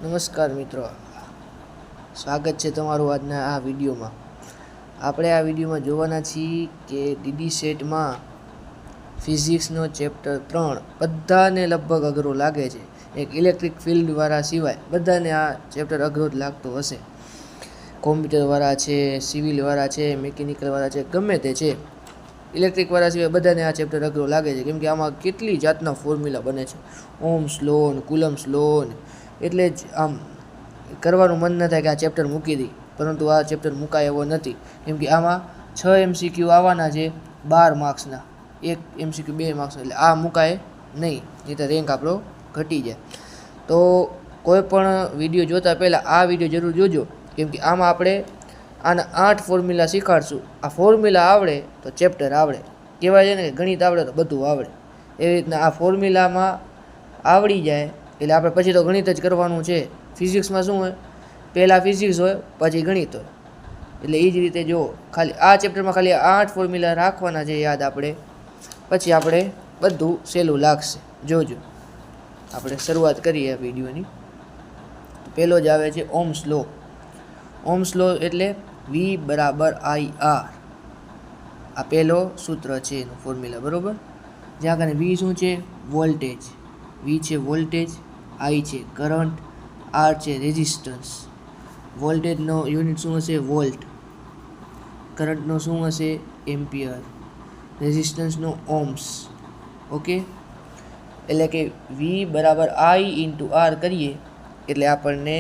નમસ્કાર મિત્રો, સ્વાગત છે તમારું આજના આ વિડીયોમાં. આપણે આ વિડીયોમાં જોવાના છીએ કે ડીડી સેટમાં ફિઝિક્સનો ચેપ્ટર 3 બધાને લગભગ અઘરો લાગે છે. એક ઇલેક્ટ્રિક ફિલ્ડવાળા સિવાય બધાને આ ચેપ્ટર અઘરો જ લાગતો હશે. કોમ્પ્યુટરવાળા છે, સિવિલવાળા છે, મિકેનિકલવાળા છે, ગમે તે છે, ઇલેક્ટ્રિકવાળા સિવાય બધાને આ ચેપ્ટર અઘરો લાગે છે. કેમ કે આમાં કેટલી જાતના ફોર્મ્યુલા બને છે, ઓહ્મ્સ લો, કુલમ્બ્સ લો, એટલે જ આમ કરવાનું મન ન થાય કે આ ચેપ્ટર મૂકી દઈ. પરંતુ આ ચેપ્ટર મુકાય એવો નથી, કેમ કે આમાં 6 MCQ આવવાના છે 12 માર્ક્સના, 1 MCQ 2 માર્ક્સના. એટલે આ મુકાય નહીં, નહીં તો રેન્ક આપણો ઘટી જાય. તો કોઈ પણ વિડીયો જોતા પહેલાં આ વિડીયો જરૂર જોજો, કેમ કે આમાં આપણે આના 8 ફોર્મ્યુલા શીખવાડશું. આ ફોર્મ્યુલા આવડે તો ચેપ્ટર આવડે. કહેવાય છે ને કે ગણિત આવડે તો બધું આવડે. એવી રીતના આ ફોર્મ્યુલામાં આવડી જાય એટલે આપણે પછી તો ગણિત જ કરવાનું છે. ફિઝિક્સમાં શું હોય, પહેલાં ફિઝિક્સ હોય પછી ગણિત હોય. એટલે એ જ રીતે જો ખાલી આ ચેપ્ટરમાં ખાલી 8 ફોર્મ્યુલા રાખવાના છે યાદ આપણે, પછી આપણે બધું સહેલું લાગશે. જોજો, આપણે શરૂઆત કરીએ આ વિડીયોની. પહેલો જ આવે છે ઓહ્મ્સ લો. ઓહ્મ્સ લો એટલે V = IR. આ પહેલો સૂત્ર છે એનું ફોર્મ્યુલા, બરાબર. જ્યાં કારણે V શું છે, વોલ્ટેજ. V છે વોલ્ટેજ, I છે કરંટ, R છે રેઝિસ્ટન્સ. વોલ્ટેજનો યુનિટ શું હશે, વોલ્ટ. કરંટનો શું હશે, એમ્પિયર. રેઝિસ્ટન્સનો ઓહ્મ્સ. ઓકે, એટલે કે V = I × R કરીએ એટલે આપણને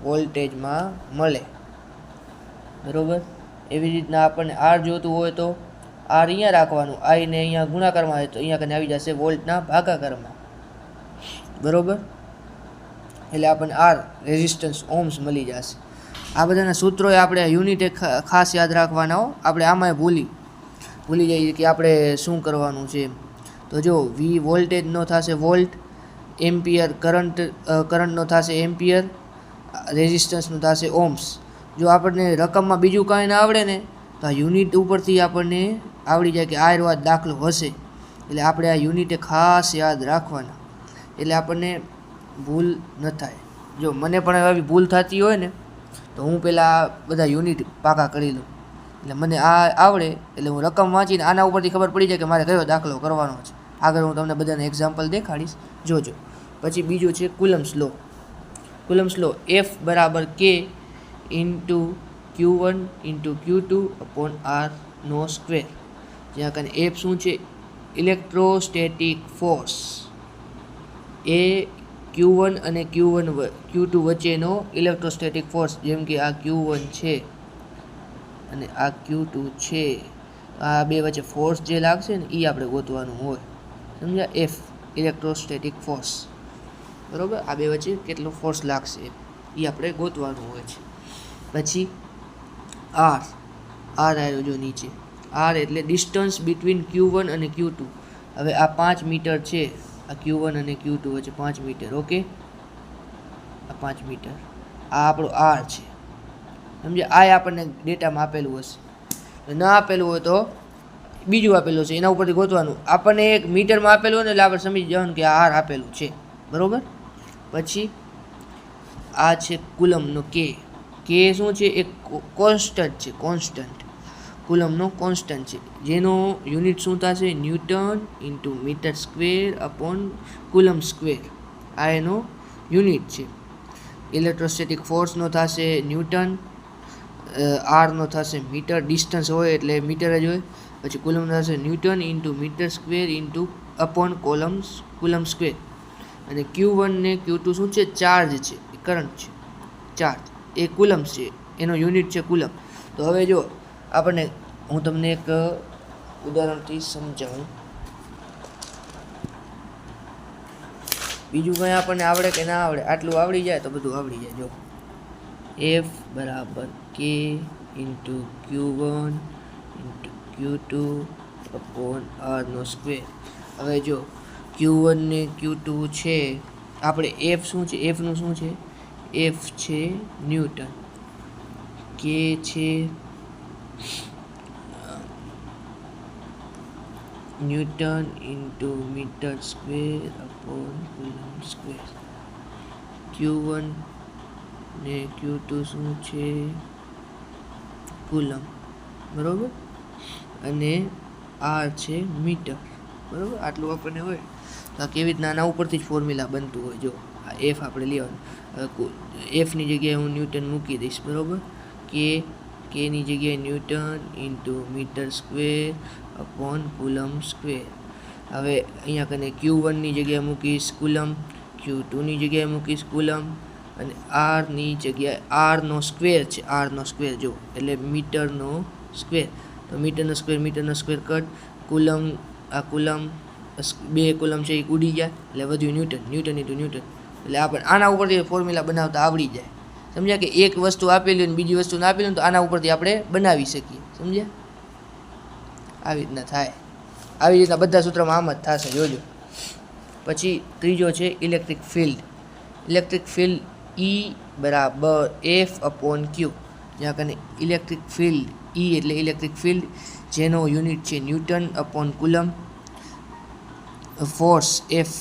વોલ્ટેજમાં મળે, બરાબર. એવી રીતના આપણને R જોતું હોય તો R અહીંયા રાખવાનું, I ને અહીંયા ગુણાકારમાં આવે તો અહીંયા કને આવી જશે વોલ્ટના ભાગાકારમાં, બરાબર. એટલે આપણને R રેઝિસ્ટન્સ ઓહ્મ્સ મળી જશે. આ બધાના સૂત્રો આપણે યુનિટે ખાસ યાદ રાખવાના હો. આપણે આમાંય ભૂલી જઈએ કે આપણે શું કરવાનું છે. તો જો V વોલ્ટેજનો થશે વોલ્ટ, એમ્પિયર કરંટનો થશે એમ્પિયર, રેઝિસ્ટન્સનો થશે ઓહ્મ્સ. જો આપણને રકમમાં બીજું કાંઈ ના આવડે ને તો આ યુનિટ ઉપરથી આપણને આવડી જાય કે આ એવો દાખલો હશે. એટલે આપણે આ યુનિટે ખાસ યાદ રાખવાના, એટલે આપણને ભૂલ ન થાય. જો મને પણ આવી ભૂલ થતી હોય ને તો હું પહેલાં બધા યુનિટ પાકા કરી લઉં, એટલે મને આ આવડે એટલે હું રકમ વાંચીને આના ઉપરથી ખબર પડી જાય કે મારે કયો દાખલો કરવાનો છે. આગળ હું તમને બધાને એક્ઝામ્પલ દેખાડીશ, જોજો. પછી બીજું છે કુલમ્બ્સ લો. કુલમ્બ્સ લો F = K × Q1 × Q2/R². જ્યાં કારણે F શું છે, ઇલેક્ટ્રોસ્ટેટિક ફોર્સ. એ Q1 અને Q2 વચ્ચેનો ઇલેક્ટ્રોસ્ટેટિક ફોર્સ. જેમ કે આ Q1 છે અને આ Q2 છે, આ બે વચ્ચે ફોર્સ જે લાગશે ને એ આપણે ગોતવાનું હોય, સમજ્યા. F ઇલેક્ટ્રોસ્ટેટિક ફોર્સ, બરાબર. આ બે વચ્ચે કેટલો ફોર્સ લાગશે એ આપણે ગોતવાનું હોય છે. પછી R આવ્યો જો નીચે. R એટલે ડિસ્ટન્સ બિટવીન Q1 અને Q2. હવે આ 5 મીટર છે, આ Q1 અને Q2 વચ્ચે 5 મીટર. ઓકે, આ 5 મીટર, આ આપણો R છે, સમજ્યા. આ આપણને ડેટામાં આપેલું હશે, ના આપેલું હોય તો બીજું આપેલું છે, એના ઉપરથી ગોતવાનું. આપણને એક મીટરમાં આપેલું હોય ને એટલે આપણે સમજી જવાનું કે આ R આપેલું છે, બરાબર. પછી આ છે કુલમ્બનો K. K શું છે, એક કોન્સ્ટન્ટ છે, કોન્સ્ટન્ટ. કુલમ્બનો કોન્સ્ટન્ટ છે, જેનો યુનિટ શું થશે, ન્યૂટન × મીટર²/કુલમ્બ². આ એનો યુનિટ છે. ઇલેક્ટ્રોસ્ટેટિક ફોર્સનો થશે ન્યૂટન, આરનો થશે મીટર, ડિસ્ટન્સ હોય એટલે મીટર જ હોય. પછી કુલમ્બ થશે ન્યૂટન × મીટર²/કુલમ્બ². અને Q1 ને Q2 શું છે, ચાર્જ છે, કરંટ છે, ચાર્જ. એ કુલમ્બ છે, એનો યુનિટ છે કુલમ્બ. તો હવે જો આપણને હું તમને એક ઉદાહરણથી સમજાવું. બીજું કંઈ આપણને આવડે કે ના આવડે, આટલું આવડી જાય તો બધું આવડી જાય. જો F = K × Q1 × Q2/R². હવે જો Q1 ને Q2 છે, આપણે F શું છે, Fનું શું છે, F છે ન્યૂટન, K છે ન્યૂટન × મીટર²/કુલમ્બ². Q Q1 ને Q2 શું છે કુલમ, બરાબર, અને R છે મીટર, બરાબર. આટલું આપણને હોય તો આ કેવી રીતના આના ઉપરથી જ ફોર્મ્યુલા બનતું હોય. જો આ એફ આપણે લેવાનું, એફની જગ્યાએ હું ન્યૂટન મૂકી દઈશ, બરાબર. કેની જગ્યાએ newton into metre square upon coulomb square. હવે અહીંયા કને Q1ની જગ્યાએ મૂકીશ કુલમ, Q2ની જગ્યાએ મૂકીશ કુલમ, અને આરની જગ્યાએ આરનો સ્ક્વેર છે, આરનો સ્ક્વેર જો, એટલે મીટરનો સ્ક્વેર. તો મીટરનો સ્ક્વેર કટ, કુલમ, આ કુલમ, 2 કુલમ છે એ ઉડી જાય, એટલે વધ્યું ન્યૂટન ઇન્ટુ ન્યૂટન. એટલે આપણે આના ઉપરથી ફોર્મ્યુલા બનાવતા આવડી જાય. સમજ્યા કે એક વસ્તુ આપેલી અને બીજી વસ્તુ ના આપેલી તો આના ઉપરથી આપણે બનાવી શકીએ. સમજ્યા? આવી રીતના થાય. આવી રીતના બધા સૂત્રમાં આમ જ થશે, જોજો. પછી ત્રીજો છે electric field. Electric field E બરાબર F/Q. જ્યાં કને ઇલેક્ટ્રિક ફિલ્ડ E એટલે ઇલેક્ટ્રિક ફિલ્ડ, જેનો યુનિટ છે newton upon coulomb. Force F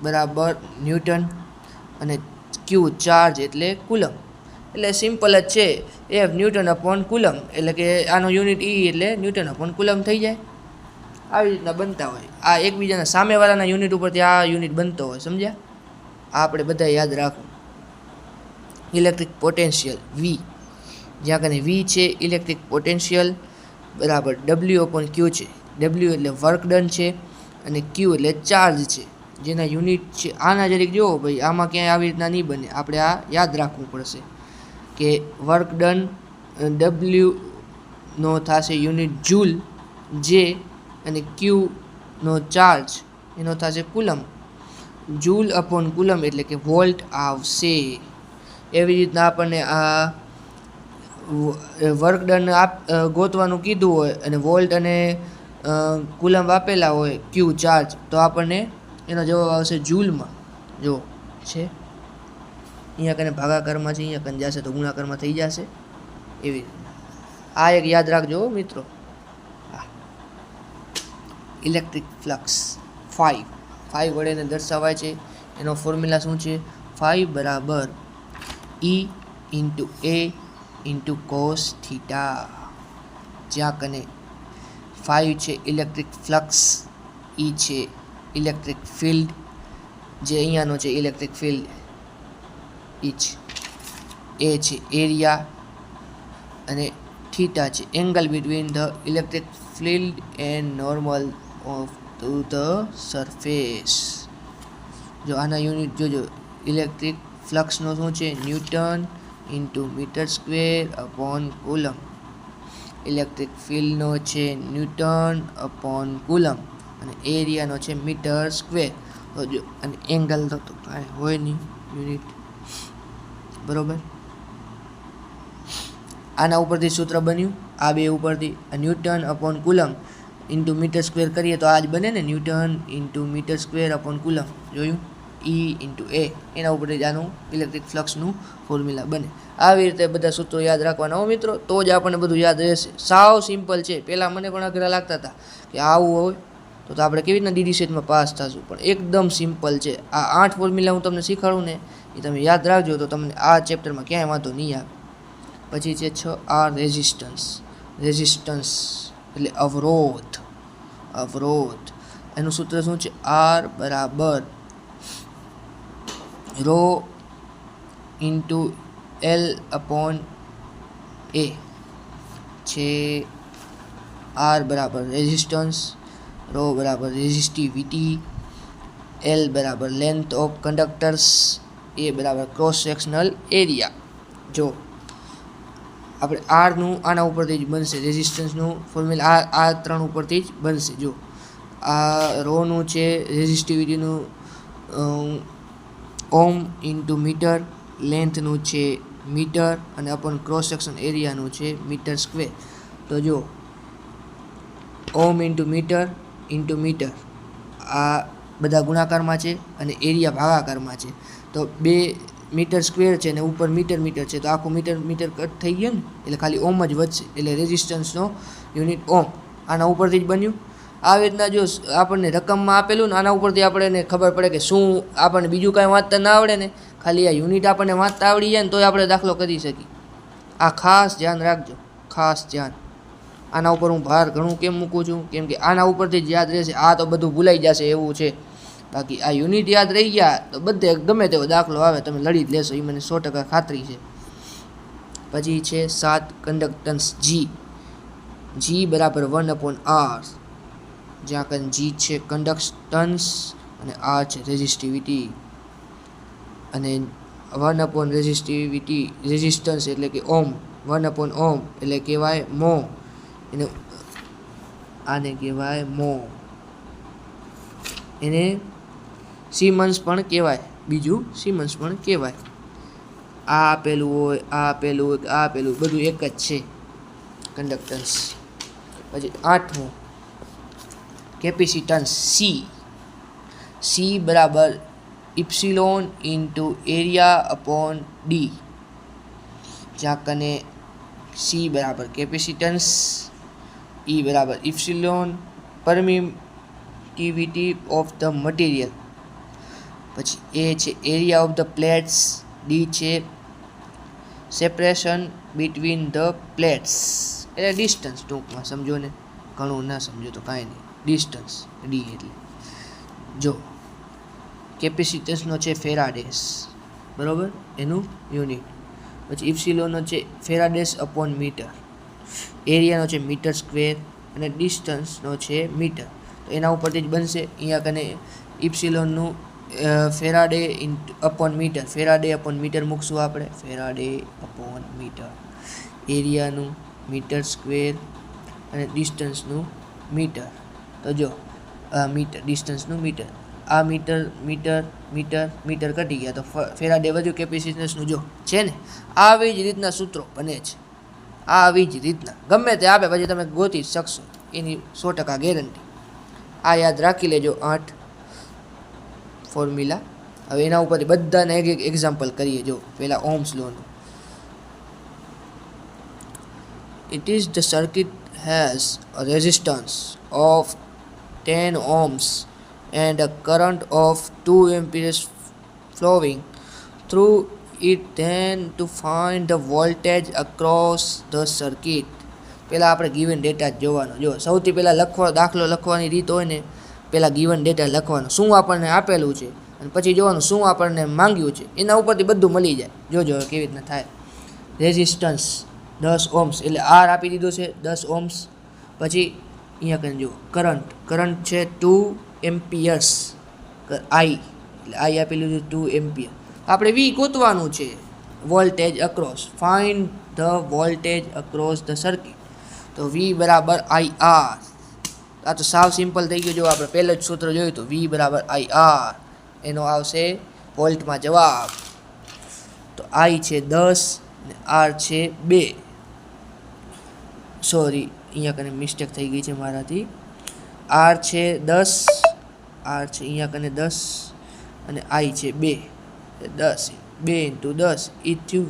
બરાબર ન્યૂટન, અને Q ચાર્જ એટલે કુલમ. એટલે સિમ્પલ જ છે, F ન્યૂટન અપોન કુલમ, એટલે કે આનો યુનિટ E એટલે ન્યૂટન અપોન કુલમ થઈ જાય. આવી રીતના બનતા હોય. આ એકબીજાના સામેવાળાના યુનિટ ઉપરથી આ યુનિટ બનતો હોય. સમજ્યા? આ આપણે બધા યાદ રાખવું. ઇલેક્ટ્રિક પોટેન્શિયલ V, જ્યાં કને V છે ઇલેક્ટ્રિક પોટેન્શિયલ બરાબર W/Q છે. W એટલે વર્ક ડન છે, અને Q એટલે ચાર્જ છે, જેના યુનિટ છે. આના જરીક જુઓ ભાઈ, આમાં ક્યાંય આવી રીતના નહીં બને, આપણે આ યાદ રાખવું પડશે કે વર્ક ડન W નો થશે યુનિટ જૂલ, જે, અને Q નો ચાર્જ એનો થશે કુલમ. જૂલ અપોન કુલમ એટલે કે વોલ્ટ આવશે. એવી રીતના આપણને આ વર્ક ડન ગોતવાનું કીધું હોય અને વોલ્ટ અને કુલમ આપેલા હોય, Q ચાર્જ, તો આપણને એનો જવાબ આવશે જૂલમાં. જો છે અહીંયા કને ભાગાકારમાં છે, અહીંયા કને જશે તો ગુણાકારમાં થઈ જશે. એવી રીતના આ એક યાદ રાખજો મિત્રો. ઇલેક્ટ્રિક ફ્લક્સ 5 વડે એને દર્શાવાય છે. એનો ફોર્મ્યુલા શું છે? 5 બરાબર E into A into cos theta. જ્યાં કને 5 છે ઇલેક્ટ્રિક ફ્લક્સ, E છે ઇલેક્ટ્રિક ફિલ્ડ, જે અહીંયાનો છે ઇલેક્ટ્રિક ફિલ્ડ E છે, A છે એરિયા, અને થીટા છે angle between the electric field and normal of to the surface. જો આના યુનિટ જોજો, ઇલેક્ટ્રિક ફ્લક્સનો શું છે? Newton into metre square upon coulomb. Electric ફિલ્ડનો છે ન્યૂટન અપોન કુલમ, અને એરિયાનો છે મીટર સ્ક્વેર. તો જો, અને એંગલ તો કાંઈ હોય નહીં યુનિટ, બરોબર. આના ઉપરથી સૂત્ર બન્યું, આ બે ઉપરથી newton upon coulomb into metre square કરીએ તો આ જ બને ને, newton into metre square upon coulomb. જોયું? E ઇન્ટુ A, એના ઉપરથી જ આનું ઇલેક્ટ્રિક ફ્લક્સનું ફોર્મ્યુલા બને. આવી રીતે બધા સૂત્રો યાદ રાખવાના હો મિત્રો, તો જ આપણને બધું યાદ રહેશે. સાવ સિમ્પલ છે. પહેલાં મને પણ અઘરા લાગતા હતા કે આવું હોય તો આપણે કેવી રીતના DD સેટમાં પાસ થશું, પણ એકદમ સિમ્પલ છે. આ 8 ફોર્મ્યુલા હું તમને શીખવાડું ને, એ તમે યાદ રાખજો તો તમને આ ચેપ્ટરમાં ક્યાંય વાંધો નહીં આવે. પછી છે 6R રેઝિસ્ટન્સ. રેઝિસ્ટન્સ એટલે અવરોધ. એનું સૂત્ર શું છે? R બરાબર રો ઇન્ટુ L/A છે. R બરાબર રેઝિસ્ટન્સ, રો બરાબર રેઝિસ્ટિવિટી, L બરાબર લેન્થ ઓફ કંડક્ટર્સ, A બરાબર ક્રોસ સેક્શનલ એરિયા. જો આપણે આરનું આના ઉપરથી જ બનશે, રેઝિસ્ટન્સનું ફોર્મ્યુલા આ 3 ઉપરથી જ બનશે. જો આ રોનું છે રેઝિસ્ટિવિટીનું ઓમ ઇન્ટુ મીટર, લેન્થનું છે મીટર, અને અપોન ક્રોસ સેક્શન એરિયાનું છે મીટર સ્ક્વેર. તો જો ઓમ ઇન્ટુ મીટર આ બધા ગુણાકારમાં છે અને એરિયા ભાગાકારમાં છે. તો 2 મીટર સ્ક્વેર છે ને ઉપર મીટર છે, તો આખું મીટર કટ થઈ ગયું ને, એટલે ખાલી ઓમ જ વધશે. એટલે રેઝિસ્ટન્સનો યુનિટ ઓમ. આના ઉપરથી જ બન્યું. આવી રીતના જો આપણને રકમમાં આપેલું ને, આના ઉપરથી આપણે ખબર પડે કે શું આપણને બીજું કાંઈ વાંચતા ના આવડે ને, ખાલી આ યુનિટ આપણને વાંચતા આવડી જાય ને તોય આપણે દાખલો કરી શકીએ. આ ખાસ ધ્યાન રાખજો, ખાસ ધ્યાન. આના ઉપર હું ભાર ઘણું કેમ મૂકું છું, કેમ કે આના ઉપરથી જ યાદ રહેશે. આ તો બધું ભૂલાઈ જશે એવું છે. બાકી આ યુનિટ યાદ રહી ગયા તો બધે ગમે તેવો દાખલો આવે તમે લડી જ લેશો, એ મને 100% ખાતરી છે. પછી છે 7 કન્ડક્ટન્સ G. G બરાબર 1/R, જ્યાં કન G છે કન્ડક્ટન્સ અને R છે રેઝિસ્ટિવિટી. અને 1 રેઝિસ્ટિવિટી, રેઝિસ્ટન્સ એટલે કે ઓમ, 1 ઓમ એટલે કહેવાય મો. એને આને કહેવાય મો. એને સિમન્સ પણ કહેવાય, બીજું સિમન્સ પણ કહેવાય. આ આપેલું હોય, આ આપેલું હોય, આ આપેલું બધું એક જ છે કન્ડક્ટન્સ. પછી 8મું કેપેસિટન્સ C. C બરાબર ઇપ્સિલોન ઇન્ટુ એરિયા અપોન ડી, જ્યાં કને C બરાબર કેપેસિટન્સ, E બરાબર ઇપ્સિલોન પરમિટિવિટી ઓફ ધ મટીરિયલ. પછી A છે area of the plates, D છે સેપરેશન બિટવીન ધ પ્લેટ્સ, એટલે ડિસ્ટન્સ. ટૂંકમાં સમજો ને, ઘણું ના સમજો તો કાંઈ નહીં, ડિસ્ટન્સ ડી એટલે. જો કેપેસિટન્સનો છે ફેરાડેસ, બરાબર, એનું યુનિટ. પછી ઇપ્સિલોનનો છે ફેરાડેસ અપોન મીટર, એરિયાનો છે મીટર સ્ક્વેર, અને ડિસ્ટન્સનો છે મીટર. તો એના ઉપરથી જ બનશે. અહીંયા કને ઇપ્સિલોનનું faraday upon metre, faraday upon metre મૂકશું આપણે, ફેરાડે અપોન મીટર. એરિયાનું મીટર સ્ક્વેર અને ડિસ્ટન્સનું મીટર. તો જો મીટર, ડિસ્ટન્સનું મીટર, આ મીટર મીટર મીટર મીટર કટી ગયા તો ફેરાડે વધ્યું કેપેસિટન્સનું. જો છે ને, આવી જ રીતના સૂત્રો બને છે, આવી જ રીતના. ગમે તે આપે પછી તમે ગોતી શકશો, એની 100% ગેરંટી. આ યાદ રાખી લેજો 8 ફોર્મ્યુલા. હવે એના ઉપરથી બધાને એક એક એક્ઝામ્પલ કરીએ. જો પહેલાં ohms લોનું. It is the circuit has a resistance of 10 ohms and a current of 2 amperes flowing through it. Then to find the voltage across the circuit. પહેલાં આપણે ગિવન ડેટા જ જોવાનો. જો સૌથી પહેલાં દાખલો લખવાની રીત હોય ને, પહેલાં ગિવન ડેટા લખવાનો, શું આપણને આપેલું છે, અને પછી જોવાનું શું આપણને માંગ્યું છે. એના ઉપરથી બધું મળી જાય. જોજો કેવી રીતના થાય. રેઝિસ્ટન્સ 10 ઓહ્મ્સ એટલે R આપી દીધું છે 10 ઓહ્મ્સ. પછી અહીંયા કરીને જુઓ કરંટ, કરંટ છે 2 એમ્પિયર્સ, I એટલે I આપેલું છે 2 એમ્પિયર. આપણે V ગોતવાનું છે, voltage across, find the voltage across the circuit. તો V બરાબર IR. આ તો સાવ સિમ્પલ થઈ ગયું. જો આપણે પહેલું જ સૂત્ર જોયું તો V બરાબર IR, એનો આવશે વોલ્ટમાં જવાબ. તો I છે 10 અને R છે 2. સોરી, અહીંયા કને મિસ્ટેક થઈ ગઈ છે મારાથી. R છે 10, R છે અહીંયા કને 10 અને I છે 2. 10 2 × 10 એ થયું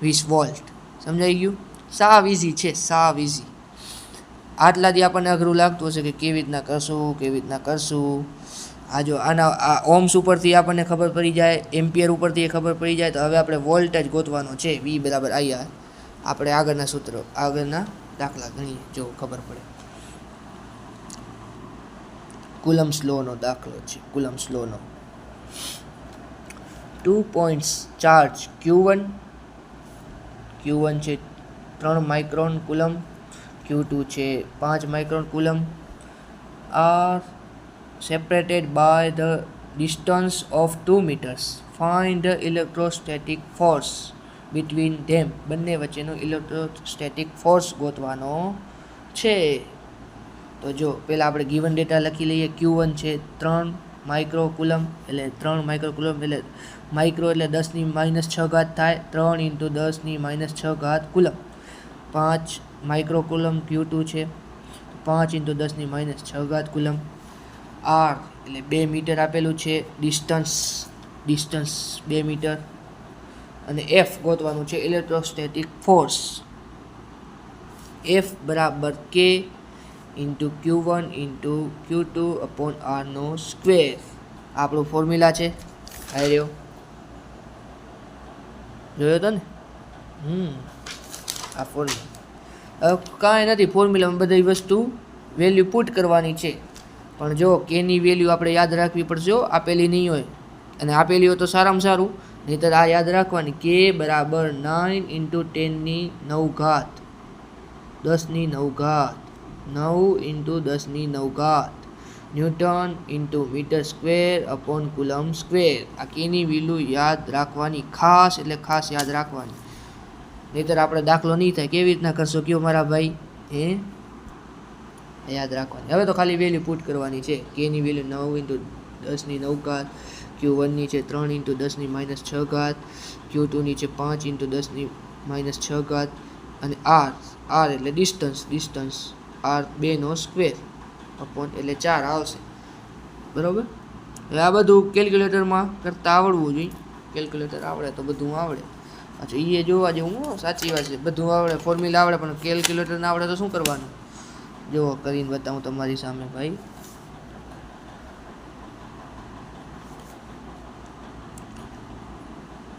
20 વોલ્ટ. સમજાઈ ગયું? સાવ ઇઝી છે, સાવ ઇઝી. આટલાથી આપણને અઘરું લાગતું હશે કે કેવી રીતના કરશું, કેવી રીતના કરશું. આ જો આના આ ઓહ્મ્સ ઉપરથી આપણને ખબર પડી જાય, એમ્પિયર ઉપરથી ખબર પડી જાય. તો હવે આપણે વોલ્ટેજ ગોતવાનો છે, V બરાબર IR. આપણે આગળના સૂત્રો, આગળના દાખલા ગણીએ, જો ખબર પડે. કુલમ્બ્સ લોનો દાખલો છે, કુલમ્બ્સ લોનો. 2 પોઇન્ટ્સ ચાર્જ Q1 છે 3 માઇક્રોન કુલમ, Q2 છે 5 micron coulomb, are separated by the distance of 2 meters. Find the electrostatic force between them. બંને વચ્ચેનો ઇલેક્ટ્રોસ્ટેટિક ફોર્સ ગોતવાનો છે. તો જો પહેલાં આપણે ગિવન ડેટા લખી લઈએ. Q1 છે 3 માઇક્રો કુલમ, એટલે 3 માઇક્રો કુલમ એટલે માઇક્રો એટલે 10⁻6 થાય, 3 × 10⁻6 કુલમ. 5 માઇક્રો કુલમ Q2 છે, 5 × 10⁻6 કુલમ. R એટલે 2 મીટર આપેલું છે, ડિસ્ટન્સ 2 મીટર, અને F ગોતવાનું છે ઇલેક્ટ્રોસ્ટેટિક ફોર્સ. F બરાબર K × Q1 × Q2 / R નો સ્ક્વેર. આપણું ફોર્મ્યુલા છે. આવી રહ્યો જોયો તો ને આ ફોર્મ્યુલા કાંઈ નથી, ફોર્મ્યુલામાં બધી વસ્તુ વેલ્યુ પુટ કરવાની છે, પણ જો કેની વેલ્યુ આપણે યાદ રાખવી પડશે, આપેલી નહીં હોય, અને આપેલી હોય તો સારામાં સારું, નહીંતર આ યાદ રાખવાની કે બરાબર 9 × 10⁹ 10⁹ 9 × 10⁹ newton into metre square upon coulomb square. આ કેની વેલ્યુ યાદ રાખવાની, ખાસ એટલે ખાસ યાદ રાખવાની, નહીંતર આપણે દાખલો નહીં થાય. કેવી રીતના કરશો કયો મારા ભાઈ? યાદ રાખવાની. હવે તો ખાલી વેલ્યુ પુટ કરવાની છે. કેની વેલ્યુ 9 × 10⁹, Q1 છે 3 × 10⁻⁶, Q2 છે 5 × 10⁻⁶, અને r એટલે ડિસ્ટન્સ r 2નો સ્ક્વેર અપોન એટલે 4 આવશે. બરાબર. હવે આ બધું કેલ્ક્યુલેટરમાં કરતાં આવડવું જોઈએ. કેલ્ક્યુલેટર આવડે તો બધું આવડે. અચ્છા, એ જોવા જેવું, સાચી વાત છે, બધું આવડે, ફોર્મ્યુલા આવડે, પણ કેલ્ક્યુલેટર ના આવડે તો શું કરવાનું? જો કરીને બતાવું તમારી સામે ભાઈ.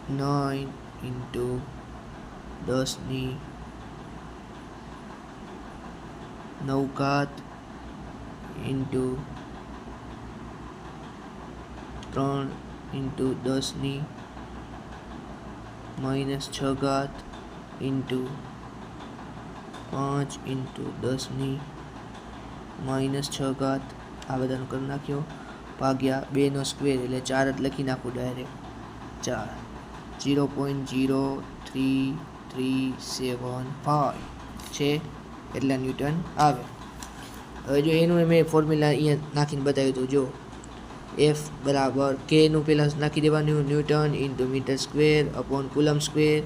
9 × 10⁹ ઇન્ટુ 3 × 10⁻⁶ ઇન્ટુ 5 × 10⁻⁶, આ બધાનો કરી નાખ્યો, ભાગ્યા 2નો સ્ક્વેર એટલે 4 જ લખી નાખું ડાયરેક્ટ. 4 0.03375 છે એટલા ન્યૂટન આવે. હવે જો એનું મેં ફોર્મ્યુલા અહીંયા નાખીને બતાવ્યું હતું. જો F બરાબર કેનું પહેલાં નાખી દેવાનું, newton into metre square upon coulomb square.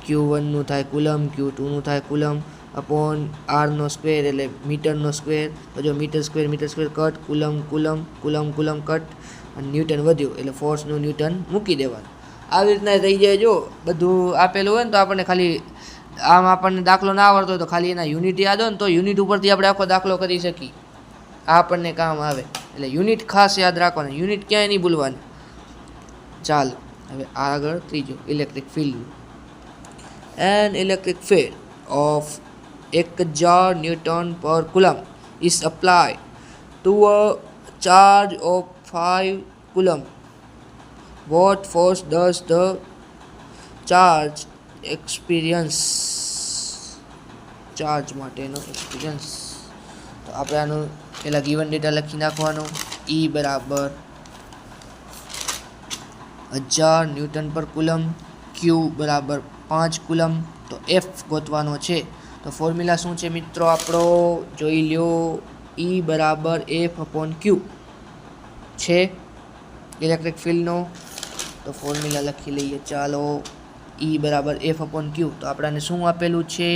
Q1નું થાય કુલમ, Q2નું થાય કુલમ, અપોન rનો સ્ક્વેર એટલે મીટરનો સ્ક્વેર. તો જો metre square cut, coulomb cut, અને ન્યૂટન વધ્યું એટલે ફોર્સનું ન્યૂટન મૂકી દેવાનું. આવી રીતના થઈ જાય. જો બધું આપેલું હોય ને તો આપણને ખાલી આમ આપણને દાખલો ના આવડતો હોય તો ખાલી એના યુનિટ યાદ હોય ને તો યુનિટ ઉપરથી આપણે આખો દાખલો કરી શકીએ. આ આપણને કામ આવે. એટલે યુનિટ ખાસ યાદ રાખવાનું, યુનિટ ક્યાંય નહીં ભૂલવાનું. ચાલો હવે આગળ ત્રીજો, electric field. An electric field of 1000 Newton per coulomb is applied to a charge of 5 coulomb. What force does the charge experience? Charge માટેનો એક્સપિરિયન્સ. તો આપણે આનું પહેલાં ગિવન ડેટા લખી નાખવાનો. E બરાબર 1000 ન્યૂટન પર કુલમ, Q બરાબર 5 કુલમ. તો F ગોતવાનો છે. તો ફોર્મ્યુલા શું છે મિત્રો આપણો? જોઈ લ્યો. E બરાબર F/Q છે ઇલેક્ટ્રિક ફિલ્ડનો. તો ફોર્મ્યુલા લખી લઈએ. ચાલો, E બરાબર F/Q. તો આપણાને શું આપેલું છે?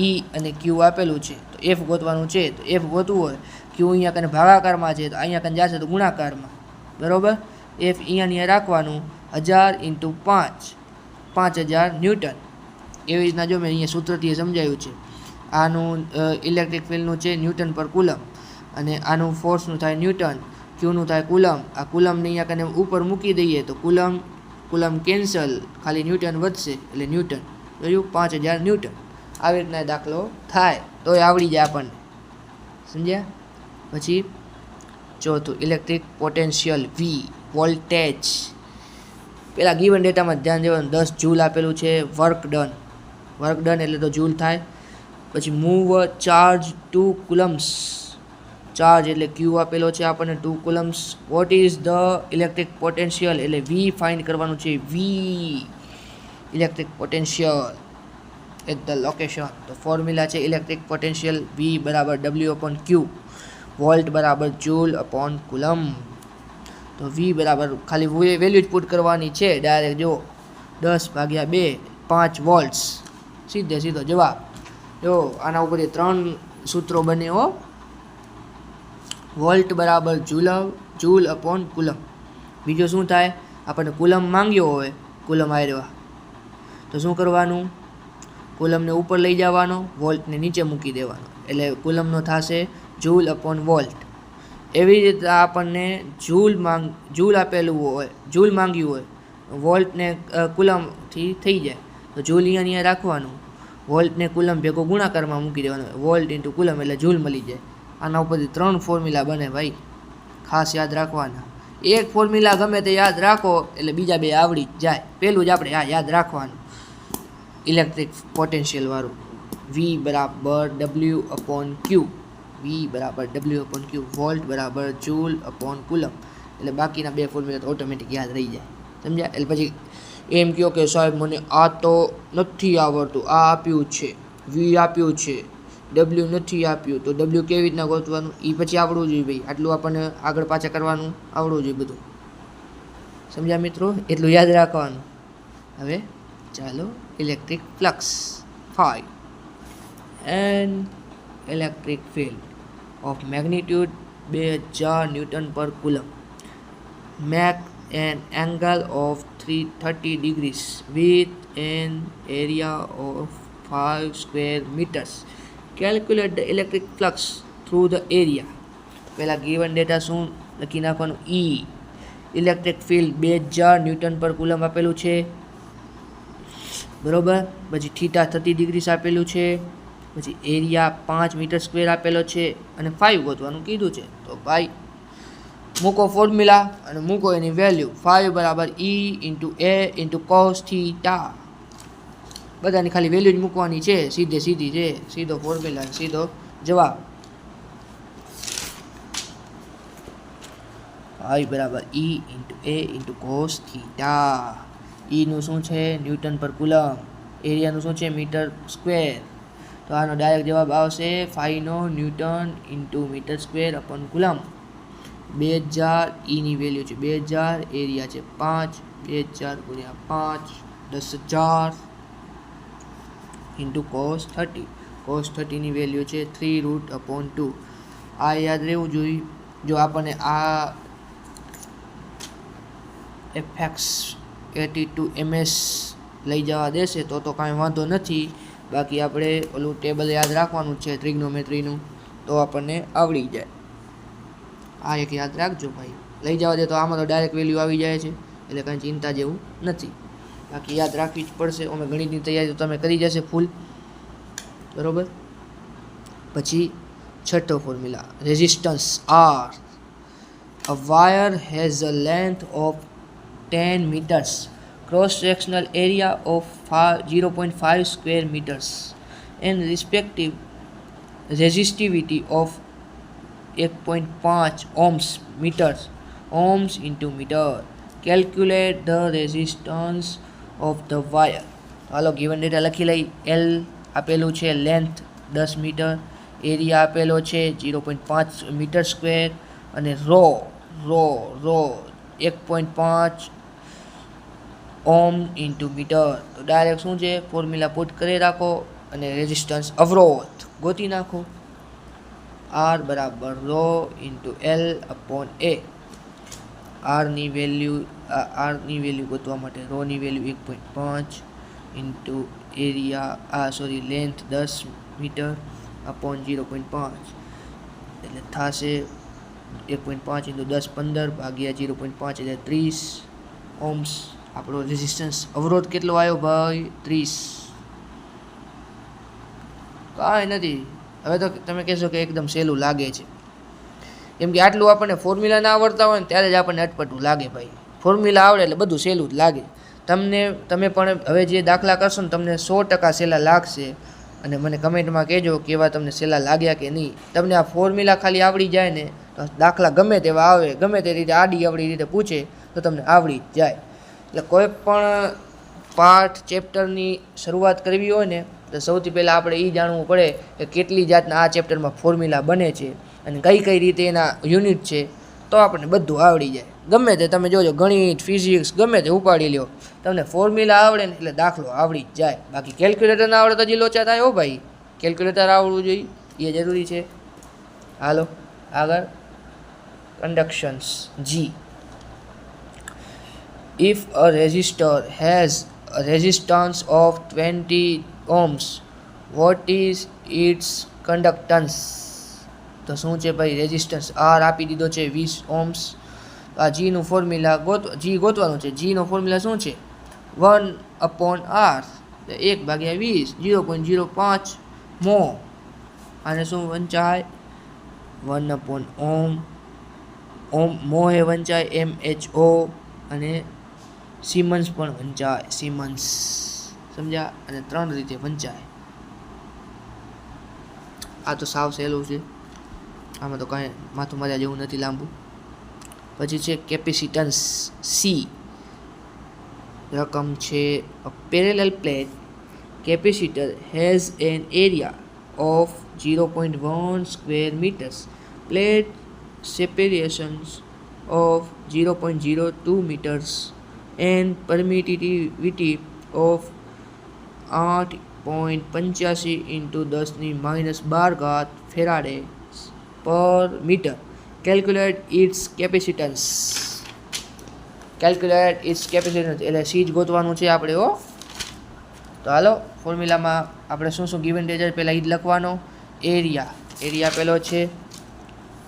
E અને Q આપેલું છે. તો F ગોતવાનું છે. તો F ગોતવું હોય, Q અહીંયા કને ભાગાકારમાં છે, તો અહીંયા કને જશે તો ગુણાકારમાં. બરાબર. F અહીંયા રાખવાનું, 1000 × 5, 5000 ન્યૂટન. એવી રીતના જો મેં અહીંયા સૂત્રથી સમજાવ્યું છે. આનું ઇલેક્ટ્રિક ફિલ્ડનું છે ન્યૂટન પર કુલમ, અને આનું ફોર્સનું થાય ન્યૂટન, ક્યુનું થાય કુલમ. આ કુલમને અહીંયા કને ઉપર મૂકી દઈએ તો કુલમ કેન્સલ, ખાલી ન્યૂટન વધશે એટલે ન્યૂટન. જોયું? 5000 ન્યૂટન. આવી રીતના દાખલો થાય તો એ આવડી જાય આપણને. સમજ્યા? પછી ચોથું, ઇલેક્ટ્રિક પોટેન્શિયલ V, વોલ્ટેજ. પહેલાં ગિવન ડેટામાં ધ્યાન દેવાનું. 10 જૂલ આપેલું છે. વર્ક ડન એટલે તો જૂલ થાય. પછી મૂવ ચાર્જ 2 કુલમ્સ. ચાર્જ એટલે Q આપેલો છે આપણને 2 coulombs. What is the electric potential એટલે V ફાઇન્ડ કરવાનું છે. V electric potential at the location. તો ફોર્મ્યુલા છે ઇલેક્ટ્રિક પોટેન્શિયલ V બરાબર W/Q, વોલ્ટ બરાબર જૂલ અપોન કુલમ. તો V બરાબર ખાલી વેલ્યુ જ પુટ કરવાની છે ડાયરેક્ટ. જો 10/2 5 વોલ્ટ્સ, સીધો જવાબ. જો આના ઉપરથી 3 સૂત્રો બને હો. વોલ્ટ બરાબર જૂલ અપોન કુલમ. બીજું શું થાય? આપણને કુલમ માંગ્યો હોય, કુલમ આવ્યા તો શું કરવાનું? કુલમને ઉપર લઈ જવાનો, વોલ્ટને નીચે મૂકી દેવાનો, એટલે કુલમનો થશે જૂલ અપોન વોલ્ટ. એવી રીતે આપણને જૂલ આપેલું હોય, જૂલ માંગ્યું હોય, વોલ્ટને કુલમથી થઈ જાય તો જૂલ અહીંયા રાખવાનું, વોલ્ટને કુલમ ભેગો ગુણાકારમાં મૂકી દેવાનો, વોલ્ટ ઇન્ટુ કુલમ એટલે જૂલ મળી જાય. આના ઉપરથી 3 ફોર્મ્યુલા બને ભાઈ, ખાસ યાદ રાખવાના. એક ફોર્મ્યુલા ગમે તે યાદ રાખો એટલે બીજા બે આવડી જ જાય. પહેલું જ આપણે યાદ રાખવાનું ઇલેક્ટ્રિક પોટેન્શિયલ વાળું, V બરાબર W/Q, V બરાબર W/Q, વોલ્ટ બરાબર જૂલ અપોન કુલમ. એટલે બાકીના બે ફોર્મ્યુલા તો ઓટોમેટિક યાદ રહી જાય. સમજ્યા? એટલે પછી એમ કહો કે સાહેબ મને આ તો નથી આવડતું, આ આપ્યું છે, V આપ્યું છે, W નથી આપ્યું, તો W કેવી રીતના ગોતવાનું એ પછી આવડવું જોઈએ ભાઈ. આટલું આપણને આગળ પાછા કરવાનું આવડવું જોઈએ બધું. સમજ્યા મિત્રો? એટલું યાદ રાખવાનું. હવે ચાલો electric flux 5 and electric field of magnitude 2000 Newton per coulomb make an angle of 330 degrees with an area of 5 square meters. Calculate the electric flux through the area. પહેલા given data શું લખી નાખવાનું? E ઇલેક્ટ્રિક ફિલ્ડ 2000 ન્યૂટન પર coulomb આપેલું છે, બરોબર. પછી theta 30 degree આપેલું છે, પછી એરિયા 5 મીટર સ્ક્વેર આપેલો છે અને 5 ગોતવાનું કીધું છે. તો ભાઈ મૂકો ફોર્મ્યુલા અને મૂકો એની વેલ્યુ. 5 બરાબર E into A into cos theta. બધાની ખાલી વેલ્યુ જ મૂકવાની છે, સીધી છે, સીધો ફોર્મ્યુલા સીધો જવાબ. 5 બરાબર E into A into cos theta. ઈનું શું છે? ન્યૂટન પર કુલમ. એરિયાનું શું છે? Metre square. તો આનો ડાયરેક્ટ જવાબ આવશે 5 નો newton into metre square upon coulomb. 2000 ઈની વેલ્યુ છે 2000, એરિયા છે 5, 2000 ગુણ્યા 5 10,000 ઇન્ટુ કોસ 30. કોસ 30ની વેલ્યુ છે 3√/2. આ યાદ રહેવું જોઈએ. જો આપણને આ FX 82 MS લઈ જવા દેશે તો કાંઈ વાંધો નથી. બાકી આપણે ઓલું ટેબલ યાદ રાખવાનું છે ટ્રિગ્નોમેટ્રીનું, તો આપણને આવડી જાય. આ એક યાદ રાખજો ભાઈ. લઈ જવા દે તો આમાં તો ડાયરેક્ટ વેલ્યુ આવી જાય છે, એટલે કાંઈ ચિંતા જેવું નથી. બાકી યાદ રાખવી જ પડશે. અમે ગણિતની તૈયારી તો તમે કરી જશે ફૂલ, બરોબર. પછી છઠ્ઠો formula resistance R. A wire has a length of 10 meters, cross sectional area of 0.5 square meters and respective resistivity of 1.5 ohms into meter. Calculate the resistance of the wire. Hello given data લખી લઈ. L આપેલું છે, length 10 metre, area આપેલો છે 0.5 metre square અને row 1.5 ઓમ into metre. તો direct શું છે? ફોર્મ્યુલા પુટ કરી રાખો અને રેઝિસ્ટન્સ અવરોધ ગોતી નાખો. R બરાબર rho into L upon A. આરની વેલ્યુ ગોતવા માટે રોની value 1.5 into area length 10 metre upon 0.5 એટલે થશે 1.5 ઇન્ટુ 10 15 ભાગ્યા 0.5 એટલે 30 ઓહ્મ્સ. આપણો રેઝિસ્ટન્સ અવરોધ કેટલો આવ્યો ભાઈ? 30. કાંઈ નથી. હવે તો તમે કહેશો કે એકદમ સહેલું લાગે છે, કેમ કે આટલું આપણને ફોર્મ્યુલા ના આવડતા હોય ને ત્યારે જ આપણને અટપટું લાગે ભાઈ. ફોર્મ્યુલા આવડે એટલે બધું સહેલું જ લાગે. તમે પણ હવે જે દાખલા કરશો ને તમને 100% સહેલા લાગશે. અને મને કમેન્ટમાં કહેજો કે એવા તમને સહેલા લાગ્યા કે નહીં. તમને આ ફોર્મ્યુલા ખાલી આવડી જાય ને તો દાખલા ગમે તેવા આવે, ગમે તે રીતે આડી અવળી રીતે પૂછે તો તમને આવડી જ જાય. એટલે કોઈ પણ પાઠ ચેપ્ટરની શરૂઆત કરવી હોય ને તો સૌથી પહેલાં આપણે એ જાણવું પડે કે કેટલી જાતના આ ચેપ્ટરમાં ફોર્મ્યુલા બને છે અને કઈ રીતે એના યુનિટ છે, તો આપણને બધું આવડી જાય. ગમે તે તમે જોજો, ગણિત ફિઝિક્સ ગમે તે ઉપાડી લ્યો, તમને ફોર્મ્યુલા આવડે ને એટલે દાખલો આવડી જ જાય. બાકી કેલ્ક્યુલેટર ના આવડે તો હજી લોચા થાય. હો ભાઈ, કેલ્ક્યુલેટર આવડવું જોઈએ, એ જરૂરી છે. હાલો આગળ, કંડક્શન્સ G. If a resistor has a resistance of 20 ohms, what is its conductance? તો શું છે ભાઈ? રેઝિસ્ટન્સ R આપી દીધો છે 20 ohms. તો આ જીનું ફોર્મ્યુલા ગોતવાનું છે. જીનો ફોર્મ્યુલા શું છે? 1/r 1/20 0.05 mho. આને શું વંચાય? 1/ઓહમ. ઓમ mho એ વંચાય mho, અને સિમન્સ પણ વંચાય સિમન્સ. સમજ્યા? અને 3 રીતે વંચાય. આ તો સાવ સહેલું છે, આમાં તો કાંઈ માથું માર્યા જેવું નથી લાંબુ. પછી છે કેપેસિટન્સ સી. રકમ છે a parallel plate capacitor has an area of 0.1 square meters, plate separations of 0.02 meters, and permittivity of 8.85 into 10⁻12 farads per meter. Calculate its capacitance. એટલે સી જ ગોતવાનું છે આપણે. તો હાલો, ફોર્મ્યુલામાં આપણે શું શું ગિવન રેઝલ્ટ પહેલાં એ જ લખવાનો. એરિયા પેલો છે,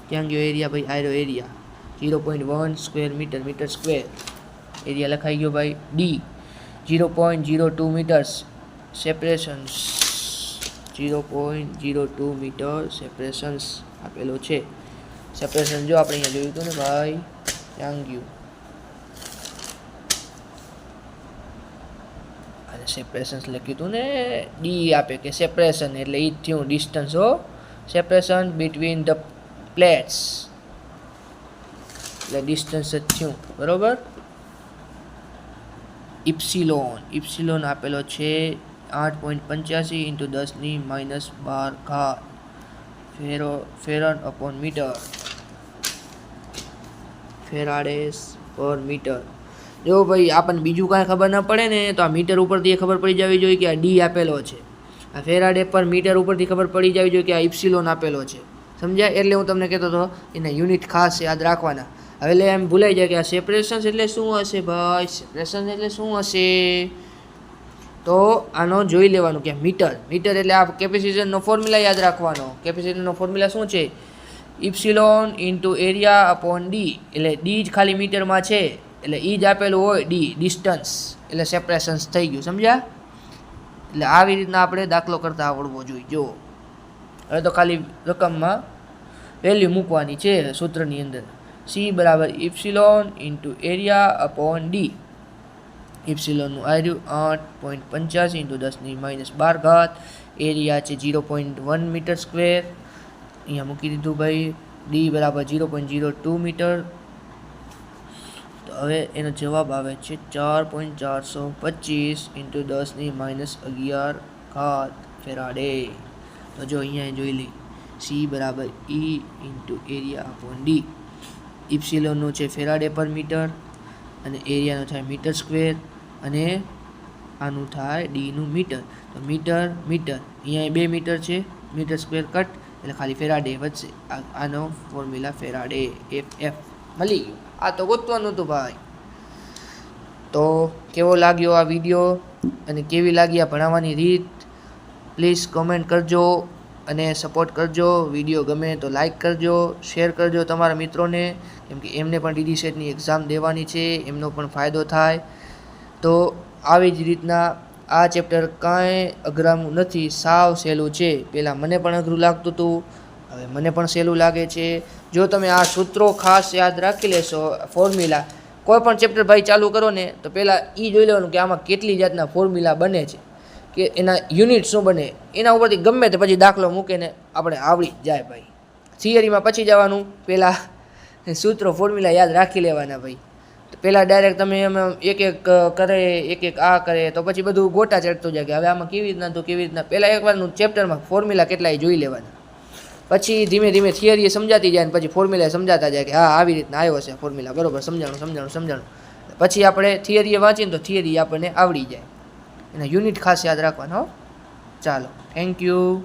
ક્યાં ગયો એરિયા ભાઈ? આયરો area 0.1 square metre square. Area લખાઈ ગયો ભાઈ. D 0.02 metres separations, 0.02 metre separations આપેલો છે. સેપરેશન જો આપણે અહીંયા જોયું હતું ને ભાઈ, ક્યાં ગયું? અને સેપરેશન્સ લખ્યું હતું ને, ડી આપે કે સેપરેશન એટલે એ થયું distance. Separation between the plates એટલે ડિસ્ટન્સ જ થયું, બરોબર. ઇપ્સિલોન આપેલો છે 8.85 into 10⁻12 ફેરડ/મીટર, ફેરાડેસ પર મીટર. જો ભાઈ આપણને બીજું કાંઈ ખબર ના પડે ને, તો આ મીટર ઉપરથી ખબર પડી જવી જોઈએ કે આ ડી આપેલો છે. આ ફેરાડે પર મીટર ઉપરથી ખબર પડી જવી જોઈએ કે આ ઇપ્સિલોન આપેલો છે. સમજ્યા? એટલે હું તમને કહેતો હતો એના યુનિટ ખાસ યાદ રાખવાના. હવે એમ ભૂલાઈ જાય કે આ સેપરેશન્સ એટલે શું હશે ભાઈ? સેપરેશન એટલે શું હશે? તો આનો જોઈ લેવાનું કે મીટર એટલે આ કેપેસિટરનો ફોર્મ્યુલા યાદ રાખવાનો. કેપેસિટરનો ફોર્મ્યુલા શું છે? ઇપ્સિલોન ઇન્ટુ એરિયા અપોન ડી. એટલે ડી જ ખાલી મીટરમાં છે એટલે એ જ આપેલું હોય ડી, ડિસ્ટન્સ એટલે સેપરેશન્સ થઈ ગયું. સમજ્યા? એટલે આવી રીતના આપણે દાખલો કરતા આવડવો જોઈએ. જો હવે તો ખાલી રકમમાં વેલ્યુ મૂકવાની છે સૂત્રની અંદર. સી બરાબર ઇપ્સિલોન ઇન્ટુ એરિયા અપોન ડી. ઇપ્સિલોનનું આવ્યું 8.85 into 10⁻12. એરિયા છે 0.1 મીટર સ્ક્વેર. અહીંયા મૂકી દીધું ભાઈ. ડી બરાબર 0.02 મીટર. તો હવે એનો જવાબ આવે છે 4.425 into 10⁻11 ફેરાડે. તો જો અહીંયા જોઈ લઈ, સી બરાબર E into area upon D. ઇપ્સિલોનનું છે ફેરાડે પર મીટર, અને એરિયાનું થાય મીટર સ્ક્વેર, અને આનું થાય ડીનું મીટર. તો મીટર અહીંયા 2 મીટર છે, મીટર સ્ક્વેર કટ એટલે ખાલી ફેરાડે વધશે. આનો ફોર્મ્યુલા ફેરાડે એફ મળી ગયો. આ તો ગોતવાનું હતું ભાઈ. તો કેવો લાગ્યો આ વિડીયો અને કેવી લાગી આ ભણાવવાની રીત? પ્લીઝ કોમેન્ટ કરજો અને સપોર્ટ કરજો. વિડીયો ગમે તો લાઈક કરજો, શેર કરજો તમારા મિત્રોને, કેમ કે એમને પણ ડીડી સેટની એક્ઝામ દેવાની છે, એમનો પણ ફાયદો થાય. તો આવી જ રીતના આ ચેપ્ટર કાંઈ અઘરાનું નથી, સાવ સહેલું છે. પહેલાં મને પણ અઘરું લાગતું હતું, હવે મને પણ સહેલું લાગે છે. જો તમે આ સૂત્રો ખાસ યાદ રાખી લેશો, ફોર્મ્યુલા, કોઈ પણ ચેપ્ટર ભાઈ ચાલુ કરો ને તો પહેલાં એ જોઈ લેવાનું કે આમાં કેટલી જાતના ફોર્મ્યુલા બને છે, કે એના યુનિટ શું બને. એના ઉપરથી ગમે તે પછી દાખલો મૂકીને આપણે આવડી જાય ભાઈ. થિયરીમાં પછી જવાનું, પહેલાં સૂત્રો ફોર્મ્યુલા યાદ રાખી લેવાના ભાઈ. તો પહેલાં ડાયરેક્ટ તમે એમાં એક આ કરે તો પછી બધું ગોટા ચડતું જાય કે હવે આમાં કેવી રીતના તો કેવી રીતના. પહેલાં એકવારનું ચેપ્ટરમાં ફોર્મ્યુલા કેટલાય જોઈ લેવાના, પછી ધીમે ધીમે થિયરી સમજાતી જાય ને પછી ફોર્મ્યુલા સમજાતા જાય કે હા આવી રીતના આવ્યો છે ફોર્મ્યુલા, બરોબર, સમજાણું. પછી આપણે થિયરીએ વાંચીને તો થિયરી આપણને આવડી જાય. એના યુનિટ ખાસ યાદ રાખવાના. ચાલો, થેન્ક યુ.